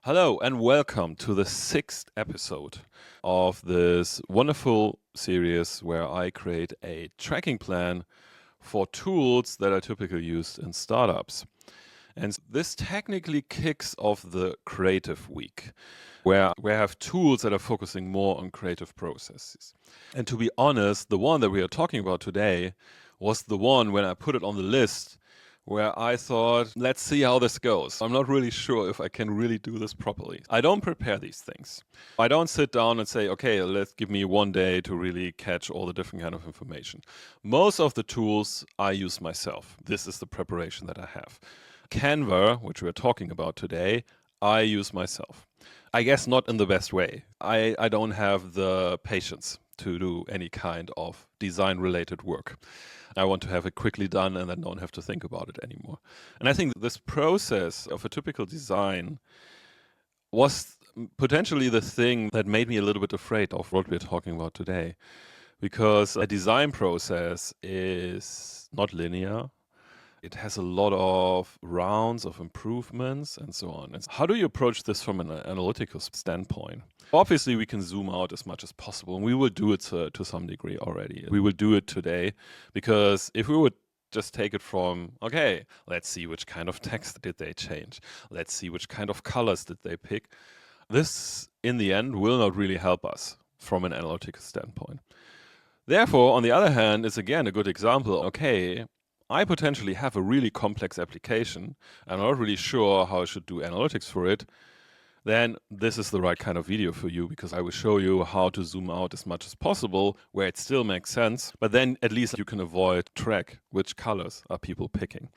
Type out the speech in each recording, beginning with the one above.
Hello and welcome to the sixth episode of this wonderful series where I create a tracking plan for tools that are typically used in startups. And this technically kicks off the creative week, where we have tools that are focusing more on creative processes. And to be honest, the one that we are talking about today was the one when I put it on the list where I thought, let's see how this goes. I'm not really sure if I can really do this properly. I don't prepare these things. I don't sit down and say, okay, let's give me one day to really catch all the different kind of information. Most of the tools I use myself. This is the preparation that I have. Canva, which we're talking about today, I use myself. I guess not in the best way. I don't have the patience to do any kind of design related work. I want to have it quickly done and then don't have to think about it anymore. And I think this process of a typical design was potentially the thing that made me a little bit afraid of what we're talking about today. Because a design process is not linear. It has a lot of rounds of improvements and so on. And how do you approach this from an analytical standpoint? Obviously, we can zoom out as much as possible, and we will do it to some degree already. We will do it today, because if we would just take it from, okay, let's see which kind of text did they change. Let's see which kind of colors did they pick. This, in the end, will not really help us from an analytical standpoint. Therefore, on the other hand, is again a good example. Okay, I potentially have a really complex application. I'm not really sure how I should do analytics for it. Then this is the right kind of video for you, because I will show you how to zoom out as much as possible where it still makes sense. But then at least you can avoid track which colors are people picking.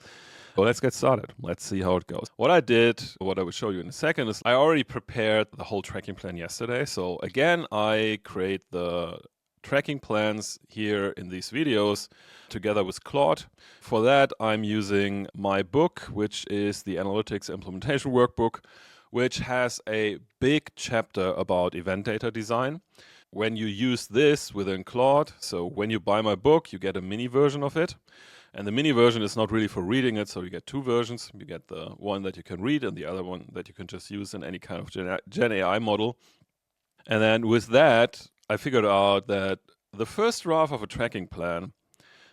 So let's get started. Let's see how it goes. What I did, what I will show you in a second, is I already prepared the whole tracking plan yesterday. So again, I create the tracking plans here in these videos together with Claude. For that, I'm using my book, which is the Analytics Implementation Workbook, which has a big chapter about event data design. When you use this within Claude, so when you buy my book, you get a mini version of it. And the mini version is not really for reading it, so you get two versions. You get the one that you can read and the other one that you can just use in any kind of Gen AI model. And then with that, I figured out that the first draft of a tracking plan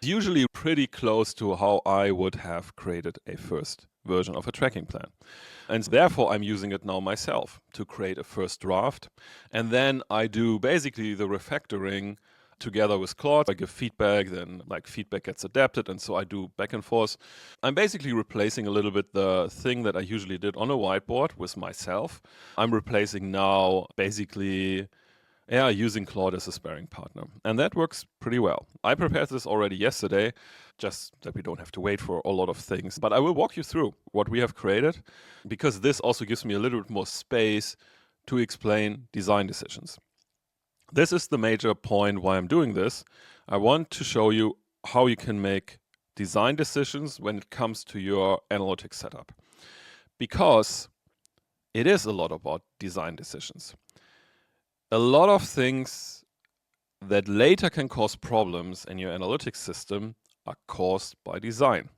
is usually pretty close to how I would have created a first version of a tracking plan. And therefore, I'm using it now myself to create a first draft. And then I do basically the refactoring together with Claude. I give feedback, then feedback gets adapted, and so I do back and forth. I'm basically replacing a little bit the thing that I usually did on a whiteboard with myself. I'm replacing now basically using Claude as a sparring partner. And that works pretty well. I prepared this already yesterday, just that we don't have to wait for a lot of things. But I will walk you through what we have created, because this also gives me a little bit more space to explain design decisions. This is the major point why I'm doing this. I want to show you how you can make design decisions when it comes to your analytics setup. Because it is a lot about design decisions. A lot of things that later can cause problems in your analytics system are caused by design.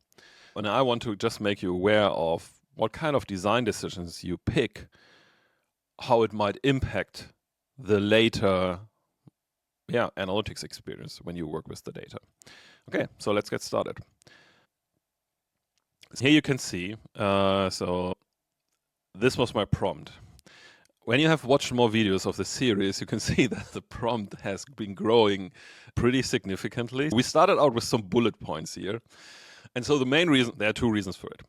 And I want to just make you aware of what kind of design decisions you pick, how it might impact the later analytics experience when you work with the data. Okay, so let's get started. Here you can see, so this was my prompt. When you have watched more videos of the series, you can see that the prompt has been growing pretty significantly. We started out with some bullet points here. And so the main reason, there are two reasons for it.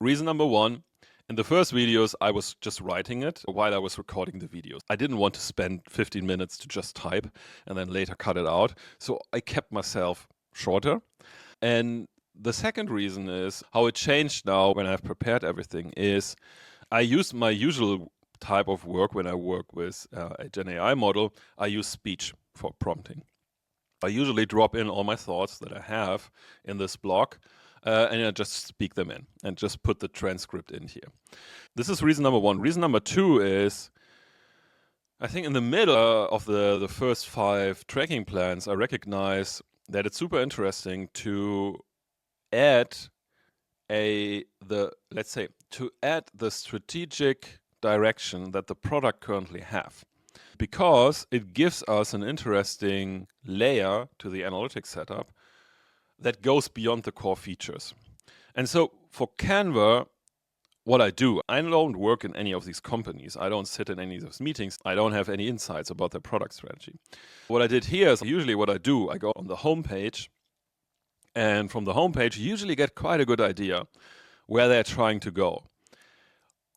Reason number one, in the first videos, I was just writing it while I was recording the videos. I didn't want to spend 15 minutes to just type and then later cut it out. So I kept myself shorter. And the second reason is how it changed now when I've prepared everything is I used my usual type of work when I work with a Gen AI model. I use speech for prompting. I usually drop in all my thoughts that I have in this block and I just speak them in and just put the transcript in here. This is reason number one. Reason number two is I think in the middle of the first 5 tracking plans, I recognize that it's super interesting to add to add the strategic direction that the product currently have, because it gives us an interesting layer to the analytics setup that goes beyond the core features. And so for Canva, what I do, I don't work in any of these companies. I don't sit in any of those meetings. I don't have any insights about their product strategy. What I did here is usually what I do, I go on the homepage, and from the homepage, you usually get quite a good idea where they're trying to go.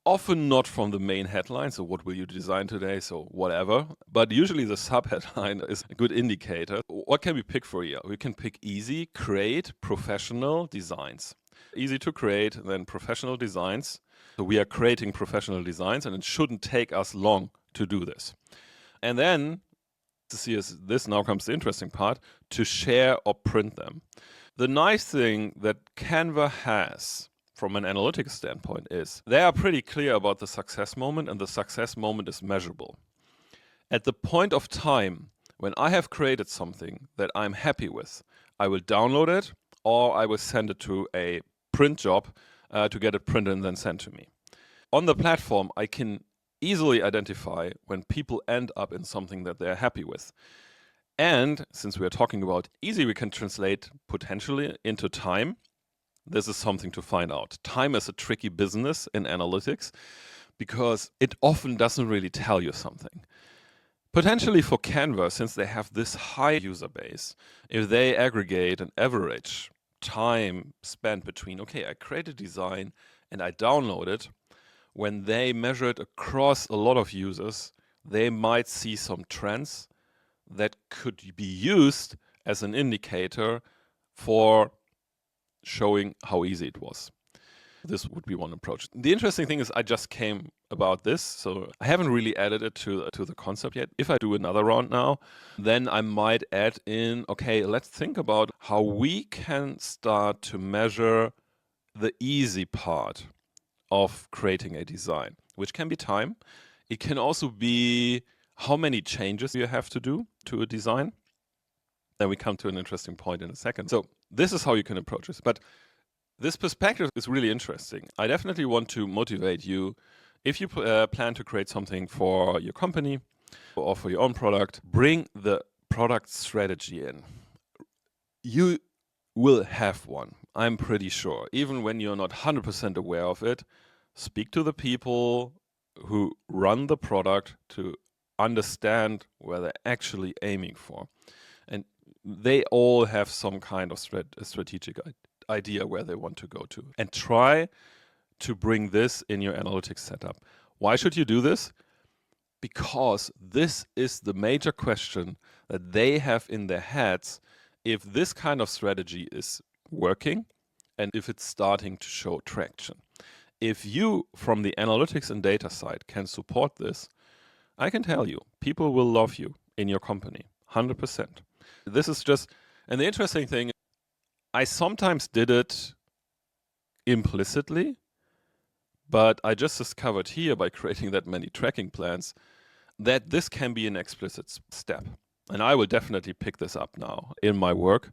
Often not from the main headline, so what will you design today, so whatever, but usually the sub-headline is a good indicator. What can we pick for here? We can pick easy, create, professional designs. Easy to create, then professional designs. So we are creating professional designs, and it shouldn't take us long to do this. And then, to see this now comes the interesting part, to share or print them. The nice thing that Canva has from an analytics standpoint is they are pretty clear about the success moment, and the success moment is measurable. At the point of time when I have created something that I'm happy with, I will download it or I will send it to a print job to get it printed and then sent to me. On the platform, I can easily identify when people end up in something that they're happy with. And since we are talking about easy, we can translate potentially into time. This is something to find out. Time is a tricky business in analytics because it often doesn't really tell you something. Potentially for Canva, since they have this high user base, if they aggregate an average time spent between, okay, I create a design and I download it, when they measure it across a lot of users, they might see some trends that could be used as an indicator for showing how easy it was. This would be one approach. The interesting thing is I just came about this, so I haven't really added it to the concept yet. If I do another round now, then I might add in, okay, let's think about how we can start to measure the easy part of creating a design, which can be time. It can also be how many changes you have to do to a design. Then we come to an interesting point in a second. So this is how you can approach this. But this perspective is really interesting. I definitely want to motivate you. If you plan to create something for your company or for your own product, bring the product strategy in. You will have one, I'm pretty sure. Even when you're not 100% aware of it, speak to the people who run the product to understand where they're actually aiming for. And they all have some kind of strategic idea where they want to go to. And try to bring this in your analytics setup. Why should you do this? Because this is the major question that they have in their heads if this kind of strategy is working and if it's starting to show traction. If you, from the analytics and data side, can support this, I can tell you, people will love you in your company, 100%. This is just, and the interesting thing, I sometimes did it implicitly, but I just discovered here by creating that many tracking plans that this can be an explicit step. And I will definitely pick this up now in my work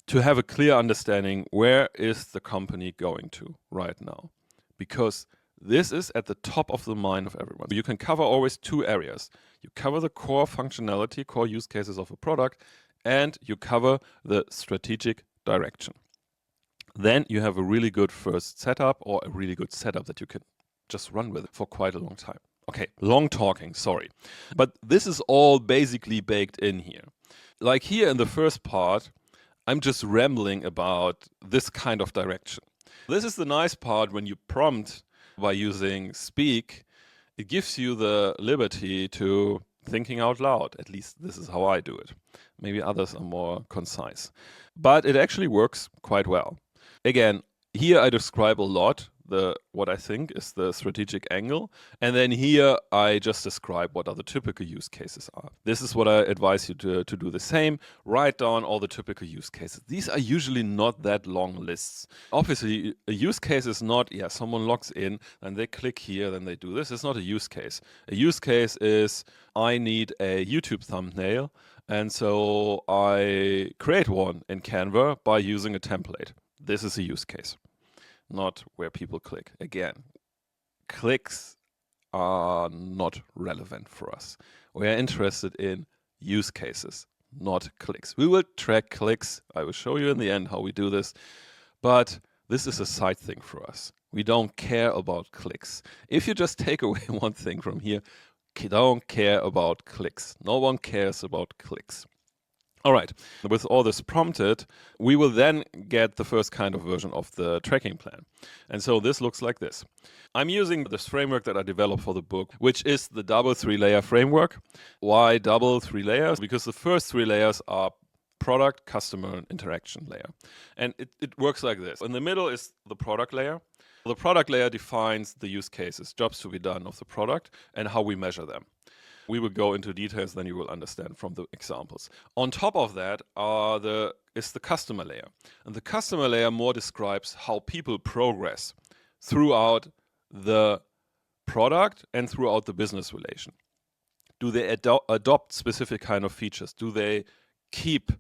to have a clear understanding where is the company going to right now. Because this is at the top of the mind of everyone. You can cover always two areas. You cover the core functionality, core use cases of a product, and you cover the strategic direction. Then you have a really good first setup or a really good setup that you can just run with for quite a long time. Okay, long talking, sorry. But this is all basically baked in here. Like here in the first part, I'm just rambling about this kind of direction. This is the nice part when you prompt by using Speak. It gives you the liberty to thinking out loud. At least this is how I do it. Maybe others are more concise. But it actually works quite well. Again, here I describe a lot what I think is the strategic angle. And then here I just describe what are the typical use cases are. This is what I advise you to do the same. Write down all the typical use cases. These are usually not that long lists. Obviously, a use case is not, someone logs in and they click here, then they do this. It's not a use case. A use case is I need a YouTube thumbnail. And so I create one in Canva by using a template. This is a use case. Not where people click. Again, clicks are not relevant for us. We are interested in use cases, not clicks. We will track clicks. I will show you in the end how we do this. But this is a side thing for us. We don't care about clicks. If you just take away one thing from here, don't care about clicks. No one cares about clicks. All right, with all this prompted, we will then get the first kind of version of the tracking plan. And so this looks like this. I'm using this framework that I developed for the book, which is the double 3-layer framework. Why double 3 layers? Because the first 3 layers are product, customer, and interaction layer. And it works like this. In the middle is the product layer. The product layer defines the use cases, jobs to be done of the product, and how we measure them. We will go into details, then you will understand from the examples. On top of that is the customer layer. And the customer layer more describes how people progress throughout the product and throughout the business relation. Do they adopt specific kind of features? Do they keep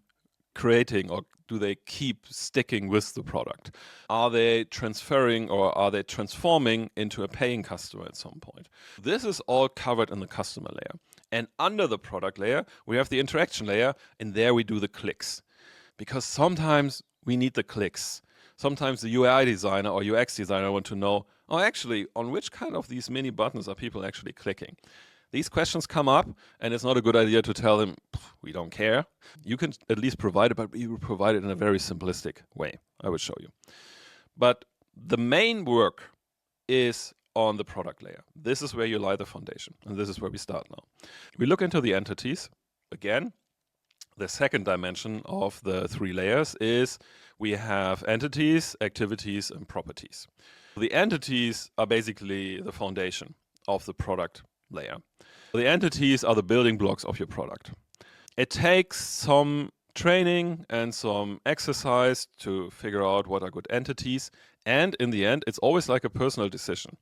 creating, or do they keep sticking with the product? Are they transferring, or are they transforming into a paying customer at some point? This is all covered in the customer layer. And under the product layer, we have the interaction layer, and there we do the clicks. Because sometimes we need the clicks. Sometimes the UI designer or UX designer want to know, oh, actually, on which kind of these mini buttons are people actually clicking? These questions come up, and it's not a good idea to tell them, we don't care. You can at least provide it, but we will provide it in a very simplistic way. I will show you. But the main work is on the product layer. This is where you lie the foundation, and this is where we start now. We look into the entities. Again, the second dimension of the 3 layers is we have entities, activities, and properties. The entities are basically the foundation of the product layer. The entities are the building blocks of your product. It takes some training and some exercise to figure out what are good entities, and in the end, it's always like a personal decision.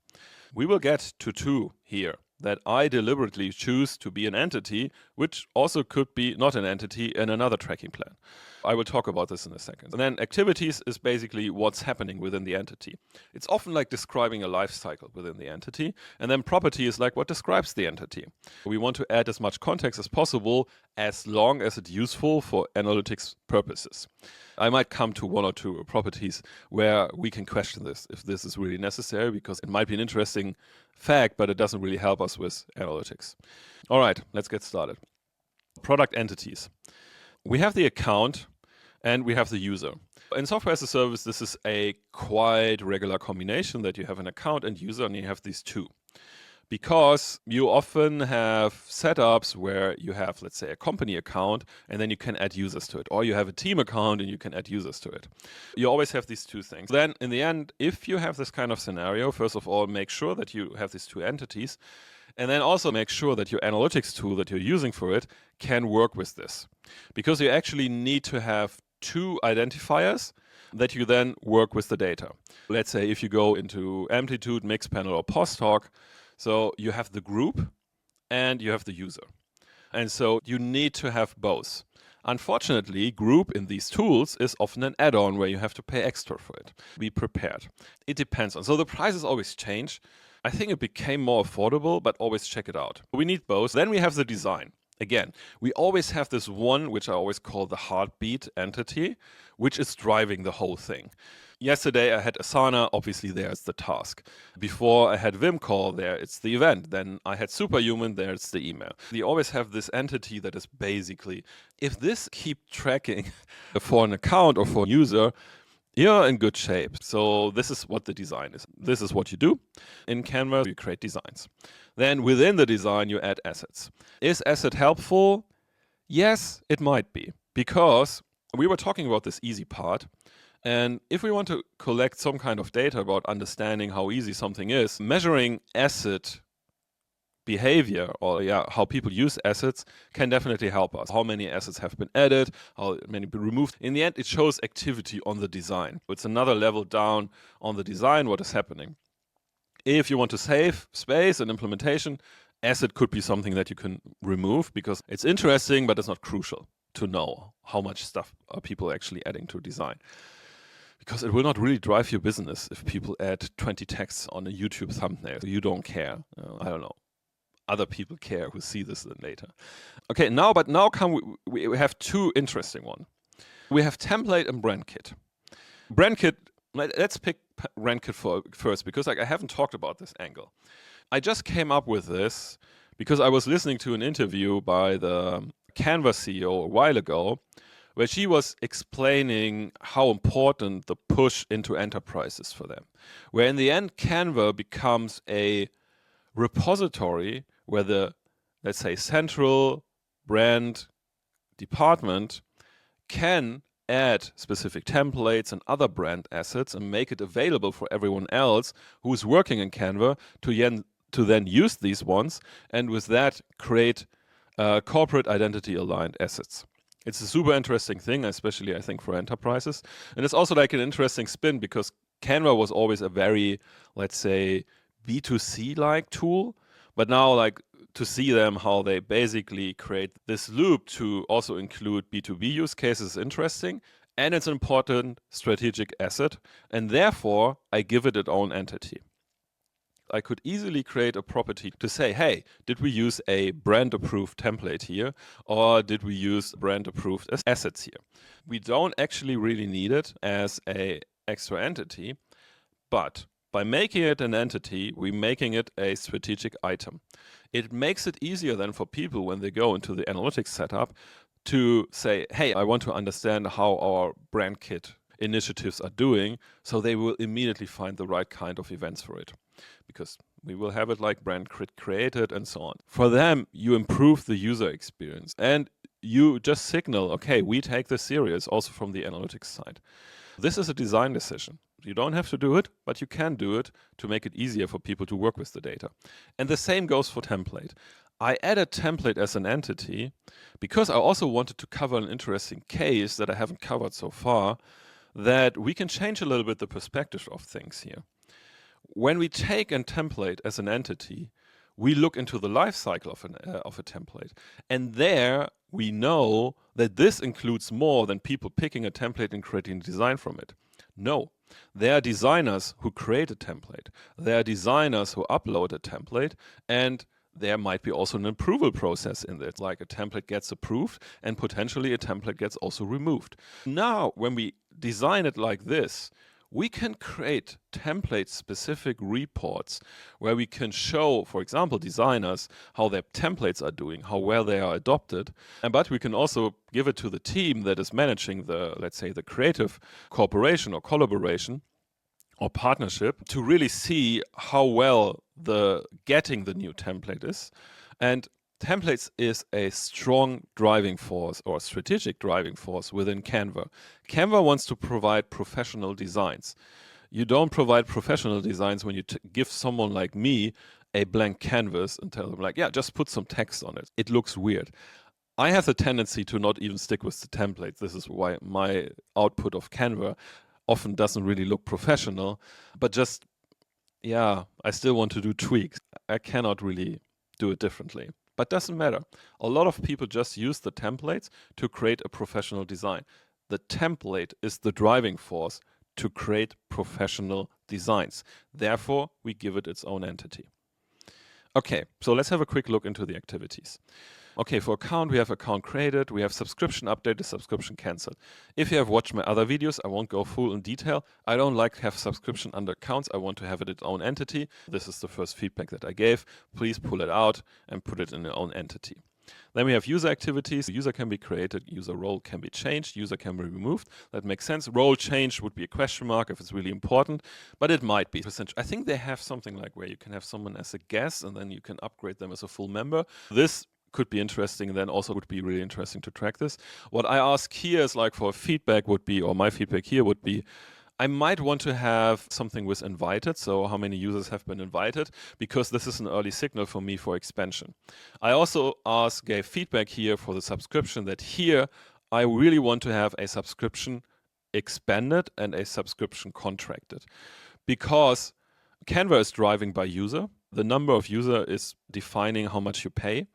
We will get to 2 here that I deliberately choose to be an entity, which also could be not an entity in another tracking plan. I will talk about this in a second. And then activities is basically what's happening within the entity. It's often like describing a life cycle within the entity, and then property is like what describes the entity. We want to add as much context as possible as long as it's useful for analytics purposes. I might come to 1 or 2 properties where we can question this, if this is really necessary, because it might be an interesting fact, but it doesn't really help us with analytics. All right, let's get started. Product entities. We have the account and we have the user. In software as a service, this is a quite regular combination that you have an account and user, and you have these 2. Because you often have setups where you have, let's say, a company account, and then you can add users to it. Or you have a team account and you can add users to it. You always have these 2 things. Then, in the end, if you have this kind of scenario, first of all, make sure that you have these 2 entities. And then also make sure that your analytics tool that you're using for it can work with this. Because you actually need to have 2 identifiers that you then work with the data. Let's say if you go into Amplitude, Mixpanel, or Posttalk, so you have the group and you have the user. And so you need to have both. Unfortunately, group in these tools is often an add-on where you have to pay extra for it. Be prepared. It depends on. So the prices always change. I think it became more affordable, but always check it out. We need both. Then we have the design. Again, we always have this one, which I always call the heartbeat entity, which is driving the whole thing. Yesterday I had Asana, obviously there's the task. Before I had Vimcall, there it's the event. Then I had Superhuman, there it's the email. You always have this entity that is basically, if this keep tracking for an account or for a user, you're in good shape. So this is what the design is. This is what you do. In Canva, you create designs. Then within the design, you add assets. Is asset helpful? Yes, it might be. Because we were talking about this easy part. And if we want to collect some kind of data about understanding how easy something is, measuring asset behavior or how people use assets can definitely help us. How many assets have been added, how many been removed. In the end, it shows activity on the design. It's another level down on the design, what is happening. If you want to save space and implementation, asset could be something that you can remove because it's interesting, but it's not crucial to know how much stuff are people actually adding to design. because it will not really drive your business if people add 20 texts on a YouTube thumbnail. You don't care. I don't know. Other people care who see this then later. Okay, now we have two interesting ones. We have template and brand kit. Brand kit, let's pick brand kit first, because I haven't talked about this angle. I just came up with this because I was listening to an interview by the Canva CEO a while ago, where she was explaining how important the push into enterprise is for them. Where in the end, Canva becomes a repository where the, let's say, central brand department can add specific templates and other brand assets and make it available for everyone else who is working in Canva to then use these ones, and with that create corporate identity aligned assets. It's a super interesting thing, especially I think for enterprises. And it's also like an interesting spin, because Canva was always a very, let's say, B2C-like tool, but now like to see them how they basically create this loop to also include B2B use cases is interesting, and it's an important strategic asset, and therefore I give it its own entity. I could easily create a property to say, hey, did we use a brand approved template here, or did we use brand approved assets here? We don't actually really need it as an extra entity, but by making it an entity, we're making it a strategic item. It makes it easier then for people when they go into the analytics setup to say, hey, I want to understand how our brand kit initiatives are doing, so they will immediately find the right kind of events for it. Because we will have it like brand kit created and so on. For them, you improve the user experience and you just signal, okay, we take this serious also from the analytics side. This is a design decision. You don't have to do it, but you can do it to make it easier for people to work with the data. And the same goes for template. I added template as an entity because I also wanted to cover an interesting case that I haven't covered so far, that we can change a little bit the perspective of things here. When we take a template as an entity, we look into the life cycle of a template. And there we know that this includes more than people picking a template and creating a design from it. No, there are designers who create a template. There are designers who upload a template, and there might be also an approval process in it, like a template gets approved and potentially a template gets also removed. Now, when we design it like this, we can create template-specific reports where we can show, for example, designers how their templates are doing, how well they are adopted, but we can also give it to the team that is managing the, let's say, the creative cooperation or collaboration or partnership to really see how well getting the new template is. And templates is a strong driving force or strategic driving force within Canva. Canva wants to provide professional designs. You don't provide professional designs when you give someone like me a blank canvas and tell them like, yeah, just put some text on it. It looks weird. I have the tendency to not even stick with the templates. This is why my output of Canva often doesn't really look professional, but just, yeah, I still want to do tweaks. I cannot really do it differently. But doesn't matter. A lot of people just use the templates to create a professional design. The template is the driving force to create professional designs. Therefore, we give it its own entity. Okay, so let's have a quick look into the activities. Okay, for account, we have account created, we have subscription updated, subscription cancelled. If you have watched my other videos, I won't go full in detail. I don't like to have subscription under accounts. I want to have it its own entity. This is the first feedback that I gave. Please pull it out and put it in your own entity. Then we have user activities. User can be created, user role can be changed, user can be removed. That makes sense. Role change would be a question mark if it's really important, but it might be. I think they have something like where you can have someone as a guest and then you can upgrade them as a full member. This could be interesting, then also would be really interesting to track this. What I ask here is like for feedback would be, or my feedback here would be, I might want to have something with invited, so how many users have been invited, because this is an early signal for me for expansion. I also gave feedback here for the subscription that here I really want to have a subscription expanded and a subscription contracted, because Canva is driving by user. The number of user is defining how much you pay.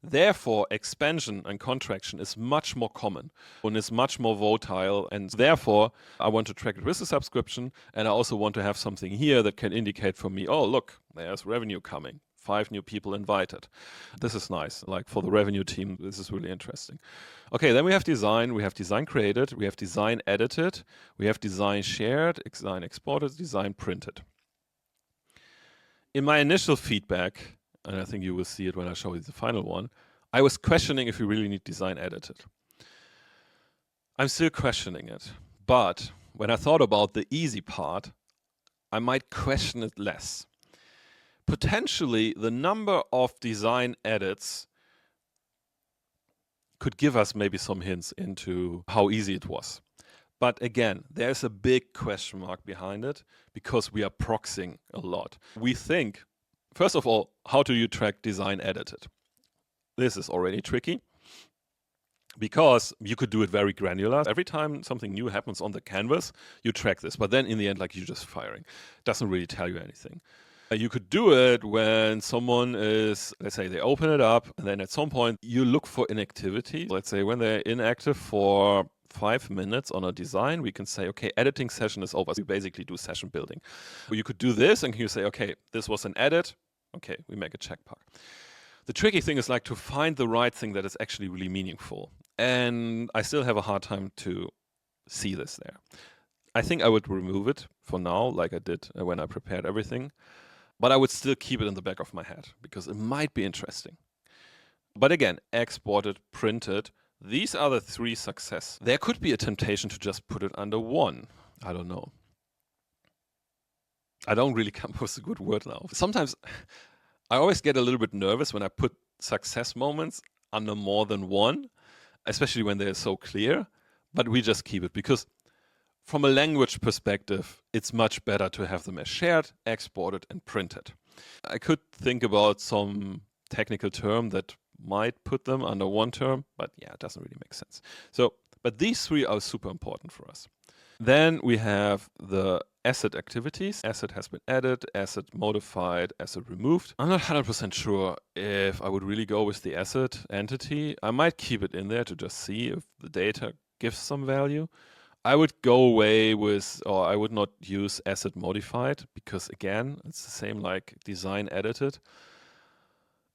Therefore, expansion and contraction is much more common and is much more volatile. And therefore, I want to track it with a subscription. And I also want to have something here that can indicate for me, oh, look, there's revenue coming. 5 new people invited. This is nice. Like for the revenue team, this is really interesting. Okay, then we have design. We have design created. We have design edited. We have design shared, design exported, design printed. In my initial feedback, and I think you will see it when I show you the final one, I was questioning if we really need design edited. I'm still questioning it. But when I thought about the easy part, I might question it less. Potentially, the number of design edits could give us maybe some hints into how easy it was. But again, there's a big question mark behind it because we are proxying a lot. We think, first of all, how do you track design edited? This is already tricky because you could do it very granular. Every time something new happens on the canvas, you track this. But then in the end, like, you're just firing. It doesn't really tell you anything. You could do it when someone is, let's say they open it up, and then at some point you look for inactivity. Let's say when they're inactive for 5 minutes on a design, we can say, okay, editing session is over. So we basically do session building. You could do this and you say, okay, this was an edit. Okay, we make a check mark. The tricky thing is like to find the right thing that is actually really meaningful. And I still have a hard time to see this there. I think I would remove it for now, like I did when I prepared everything. But I would still keep it in the back of my head because it might be interesting. But again, exported, printed, these are the 3 success. There could be a temptation to just put it under 1. I don't know. I don't really come up with a good word now. Sometimes I always get a little bit nervous when I put success moments under more than 1, especially when they're so clear. But we just keep it because from a language perspective, it's much better to have them as shared, exported, and printed. I could think about some technical term that might put them under 1 term, but yeah, it doesn't really make sense. So, but these 3 are super important for us. Then we have the asset activities. Asset has been added, asset modified, asset removed. I'm not 100% sure if I would really go with the asset entity. I might keep it in there to just see if the data gives some value. I would go away with, or I would not use asset modified because again, it's the same like design edited.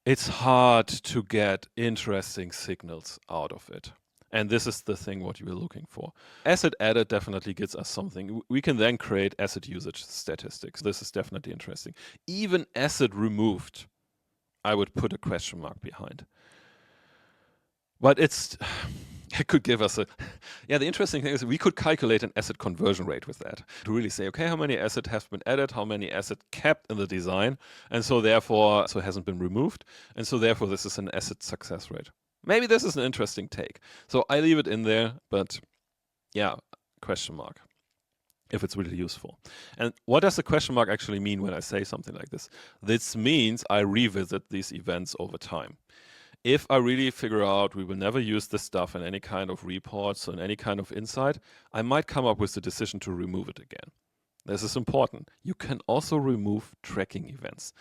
It's hard to get interesting signals out of it. And this is the thing what you're looking for. Asset added definitely gives us something. We can then create asset usage statistics. This is definitely interesting. Even asset removed, I would put a question mark behind. But it could give us the interesting thing is we could calculate an asset conversion rate with that to really say, okay, how many assets have been added, how many assets kept in the design, and so therefore, so it hasn't been removed, and so therefore this is an asset success rate. Maybe this is an interesting take. So I leave it in there, but yeah, question mark, if it's really useful. And what does the question mark actually mean when I say something like this? This means I revisit these events over time. If I really figure out we will never use this stuff in any kind of reports or in any kind of insight, I might come up with the decision to remove it again. This is important. You can also remove tracking events.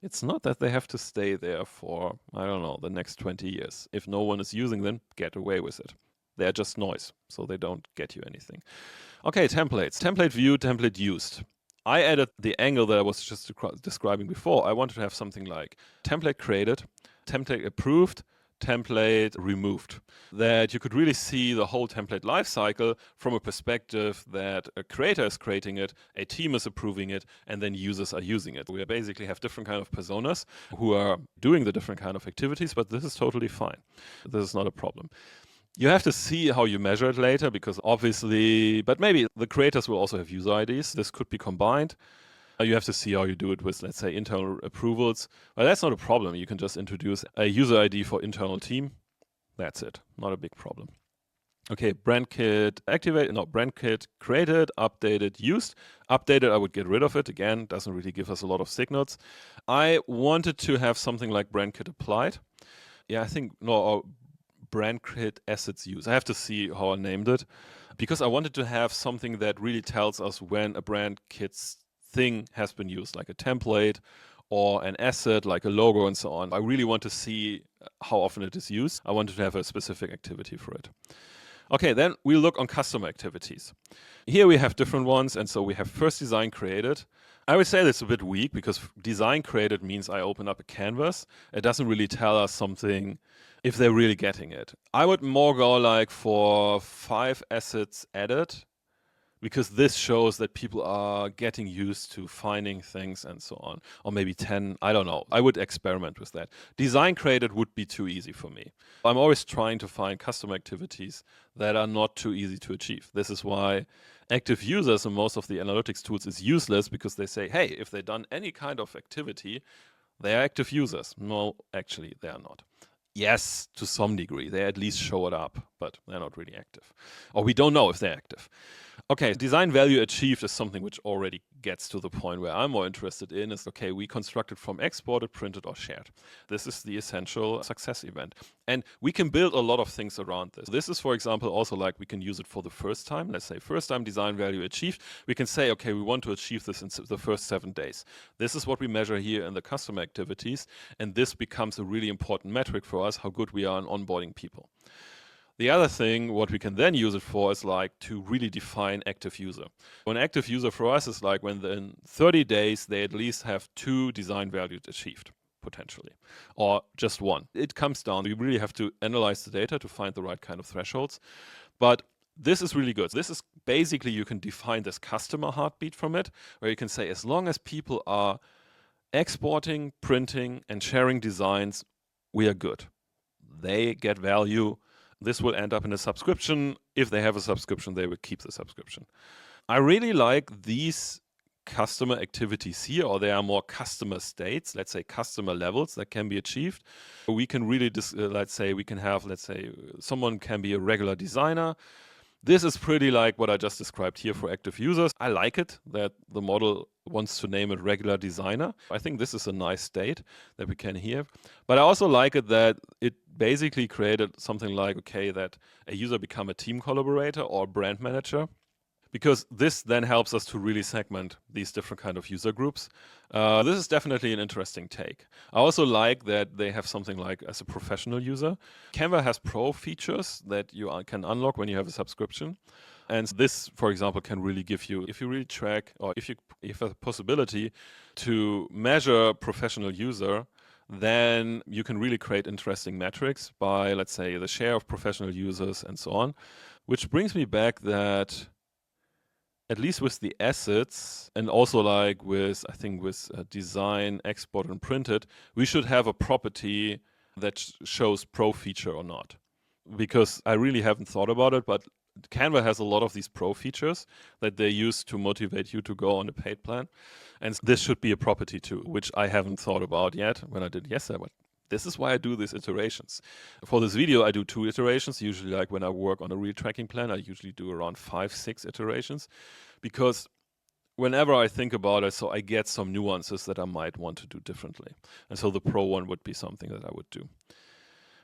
It's not that they have to stay there for, I don't know, the next 20 years. If no one is using them, get away with it. They're just noise, so they don't get you anything. Okay, templates. Template view, template used. I added the angle that I was just describing before. I wanted to have something like template created, template approved, template removed. That you could really see the whole template lifecycle from a perspective that a creator is creating it, a team is approving it, and then users are using it. We basically have different kind of personas who are doing the different kind of activities, but this is totally fine. This is not a problem. You have to see how you measure it later because obviously, but maybe the creators will also have user IDs. This could be combined. You have to see how you do it with, let's say, internal approvals. But that's not a problem. You can just introduce a user ID for internal team. That's it. Not a big problem. Okay, brand kit brand kit created, updated, used. Updated, I would get rid of it. Again, doesn't really give us a lot of signals. I wanted to have something like brand kit applied. Yeah, I think, no, brand kit assets used. I have to see how I named it because I wanted to have something that really tells us when a brand kit's thing has been used, like a template or an asset like a logo and so on. I really want to see how often it is used. I want to have a specific activity for it. Okay, then we look on customer activities. Here we have different ones, and so we have first design created. I would say that's a bit weak because design created means I open up a canvas. It doesn't really tell us something if they're really getting it. I would more go like for 5 assets added, because this shows that people are getting used to finding things and so on. Or maybe 10, I don't know. I would experiment with that. Design created would be too easy for me. I'm always trying to find customer activities that are not too easy to achieve. This is why active users in most of the analytics tools is useless, because they say, hey, if they've done any kind of activity, they are active users. No, actually, they are not. Yes, to some degree. They at least show it up, but they're not really active. Or we don't know if they're active. Okay, design value achieved is something which already gets to the point where I'm more interested in is, okay, we constructed from exported, printed, or shared. This is the essential success event. And we can build a lot of things around this. This is, for example, also like we can use it for the first time. Let's say first time design value achieved. We can say, okay, we want to achieve this in the first 7 days. This is what we measure here in the customer activities. And this becomes a really important metric for us, how good we are in onboarding people. The other thing, what we can then use it for is like to really define active user. An active user for us is like when in 30 days, they at least have 2 design values achieved, potentially, or just 1. It comes down. We really have to analyze the data to find the right kind of thresholds. But this is really good. This is basically, you can define this customer heartbeat from it, where you can say, as long as people are exporting, printing, and sharing designs, we are good. They get value. This will end up in a subscription. If they have a subscription, they will keep the subscription. I really like these customer activities here, or they are more customer states, let's say customer levels that can be achieved. We can really, let's say someone can be a regular designer. This is pretty like what I just described here for active users. I like it that the model wants to name it regular designer. I think this is a nice state that we can hear. But I also like it that it basically created something like, okay, that a user become a team collaborator or brand manager, because this then helps us to really segment these different kind of user groups. This is definitely an interesting take. I also like that they have something like as a professional user. Canva has pro features that you can unlock when you have a subscription. And this, for example, can really give you, if you really track, or if you have a possibility to measure professional user, then you can really create interesting metrics by, let's say, the share of professional users and so on. Which brings me back that at least with the assets, and also like with, I think with design, export, and printed, we should have a property that shows pro feature or not. Because I really haven't thought about it, but Canva has a lot of these pro features that they use to motivate you to go on a paid plan. And this should be a property too, which I haven't thought about yet when I did yesterday. But this is why I do these iterations. For this video, I do 2 iterations. Usually, like when I work on a real tracking plan, I usually do around 5-6 iterations, because whenever I think about it, so I get some nuances that I might want to do differently. And so the pro one would be something that I would do.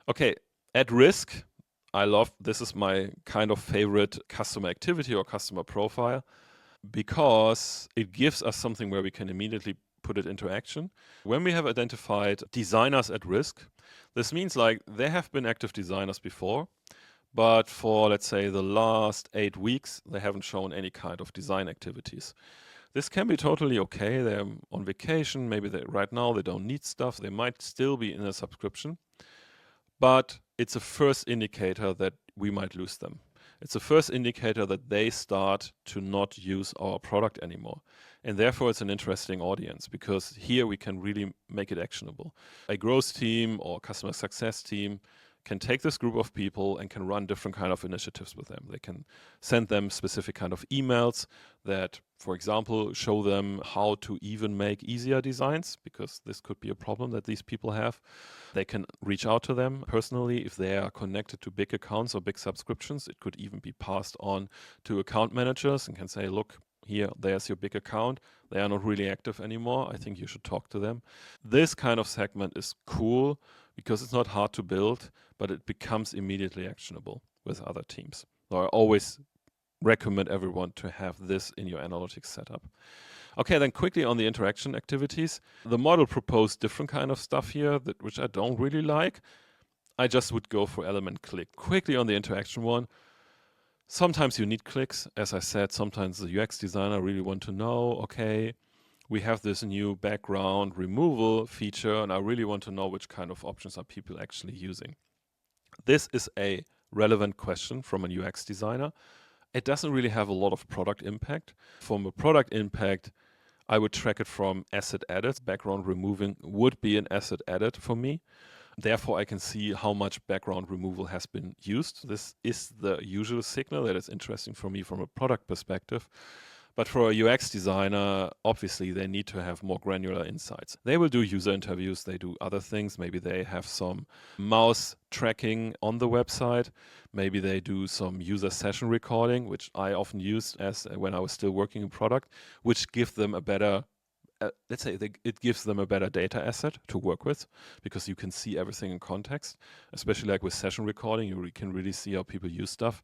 Okay, at risk, I love, this is my kind of favorite customer activity or customer profile, because it gives us something where we can immediately put it into action. When we have identified designers at risk, this means like they have been active designers before, but for, let's say, the last 8 weeks, they haven't shown any kind of design activities. This can be totally okay. They're on vacation. Maybe right now they don't need stuff. They might still be in a subscription, but it's a first indicator that we might lose them. It's a first indicator that they start to not use our product anymore. And therefore, it's an interesting audience, because here we can really make it actionable. A growth team or customer success team can take this group of people and can run different kind of initiatives with them. They can send them specific kind of emails that, for example, show them how to even make easier designs, because this could be a problem that these people have. They can reach out to them personally if they are connected to big accounts or big subscriptions. It could even be passed on to account managers and can say, look, here, there's your big account. They are not really active anymore. I think you should talk to them. This kind of segment is cool because it's not hard to build, but it becomes immediately actionable with other teams. So I always recommend everyone to have this in your analytics setup. Okay, then quickly on the interaction activities. The model proposed different kind of stuff here, which I don't really like. I just would go for element click. Quickly on the interaction one. Sometimes you need clicks. As I said, sometimes the UX designer really want to know, okay, we have this new background removal feature, and I really want to know which kind of options are people actually using. This is a relevant question from a UX designer. It doesn't really have a lot of product impact. From a product impact, I would track it from asset added. Background removing would be an asset added for me. Therefore, I can see how much background removal has been used. This is the usual signal that is interesting for me from a product perspective. But for a UX designer, obviously, they need to have more granular insights. They will do user interviews, they do other things. Maybe they have some mouse tracking on the website. Maybe they do some user session recording, which I often used as when I was still working in product, which give them a better let's say it gives them a better data asset to work with, because you can see everything in context, especially like with session recording, you can really see how people use stuff.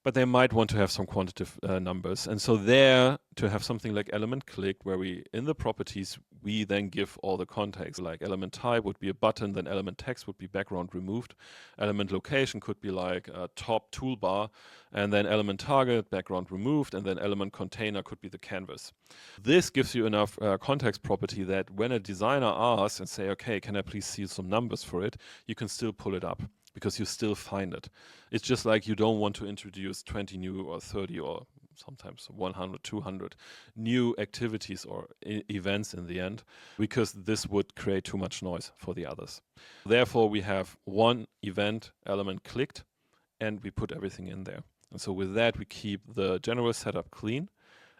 But they might want to have some quantitative numbers. And so there, to have something like element clicked, where we, in the properties, we then give all the context, like element type would be a button, then element text would be background removed. Element location could be like a top toolbar, and then element target, background removed, and then element container could be the canvas. This gives you enough context property that when a designer asks and say, okay, can I please see some numbers for it, you can still pull it up, because you still find it. It's just like you don't want to introduce 20 new or 30 or sometimes 100, 200 new activities or events in the end, because this would create too much noise for the others. Therefore, we have one event element clicked and we put everything in there. And so with that, we keep the general setup clean,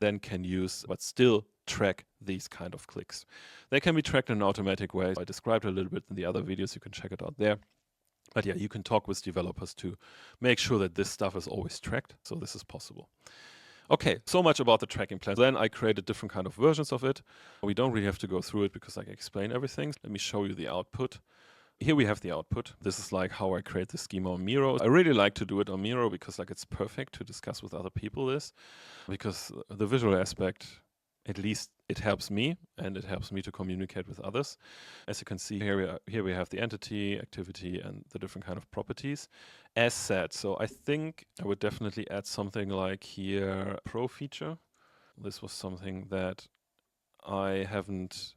then can use, but still track these kind of clicks. They can be tracked in an automatic way. I described a little bit in the other videos. You can check it out there. But yeah, you can talk with developers to make sure that this stuff is always tracked. So this is possible. Okay, so much about the tracking plan. Then I created different kind of versions of it. We don't really have to go through it because I can explain everything. Let me show you the output. Here we have the output. This is like how I create the schema on Miro. I really like to do it on Miro because like it's perfect to discuss with other people this, because the visual aspect, at least it helps me, and it helps me to communicate with others. As you can see here we have the entity, activity, and the different kind of properties as said. So I think I would definitely add something like here, pro feature. This was something that I haven't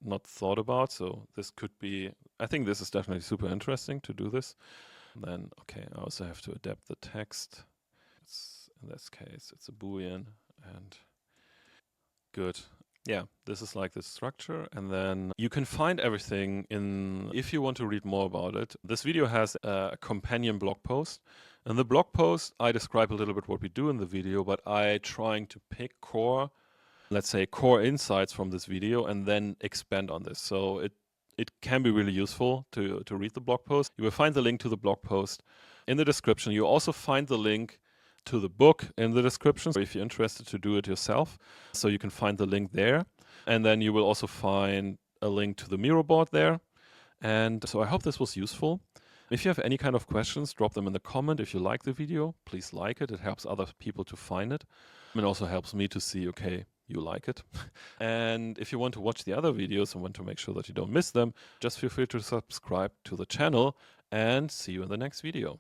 not thought about. So this could be, I think this is definitely super interesting to do this. And then, okay, I also have to adapt the text. In this case, it's a Boolean, and good. Yeah, this is like the structure, and then you can find everything in, if you want to read more about it. This video has a companion blog post. In the blog post, I describe a little bit what we do in the video, but I trying to pick core, let's say core insights from this video and then expand on this. So it can be really useful to read the blog post. You will find the link to the blog post in the description. You also find the link to the book in the description, so if you're interested to do it yourself. So you can find the link there. And then you will also find a link to the Miro board there. And so I hope this was useful. If you have any kind of questions, drop them in the comment. If you like the video, please like it. It helps other people to find it. It also helps me to see, okay, you like it. And if you want to watch the other videos and want to make sure that you don't miss them, just feel free to subscribe to the channel, and see you in the next video.